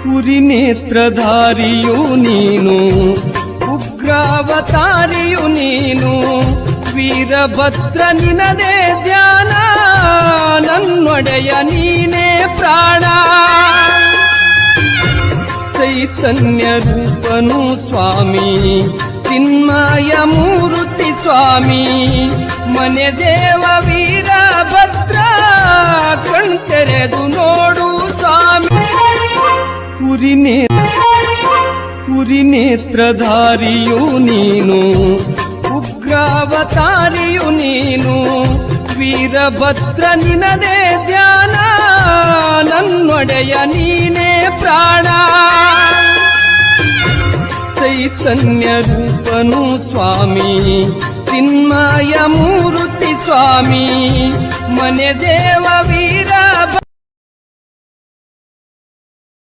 ಉರಿ ನೇತ್ರಧಾರಿಯು ನೀನು, ಉಗ್ರಾವತಾರಿಯು ನೀನು, ವೀರಭದ್ರ ನಿನದೇ ಧ್ಯಾನ, ನನ್ನೊಡೆಯ ನೀನೇ ಪ್ರಾಣ. ಚೈತನ್ಯ ರೂಪನು ಸ್ವಾಮಿ, ಚಿನ್ಮಯ ಮೂರ್ತಿ ಸ್ವಾಮಿ, ಮನೆ ದೇವ ವೀರಭದ್ರ, ಕಣ್ತೆರೆದು ನೋಡು ಸ್ವಾಮಿ. ಉರಿ ನೇತ್ರಧಾರಿಯು ನೀನು, ಉಗ್ರಾವತಾರಿಯು ನೀನು, ವೀರಭದ್ರ ನಿನದೇ ಧ್ಯಾನ, ನನ್ನೊಡೆಯ ನೀನೇ ಪ್ರಾಣ. ಚೈತನ್ಯ ರೂಪನು ಸ್ವಾಮಿ, ಚಿನ್ಮಯ ಮೂರ್ತಿ ಸ್ವಾಮಿ, ಮನೆ ದೇವ ವೀರ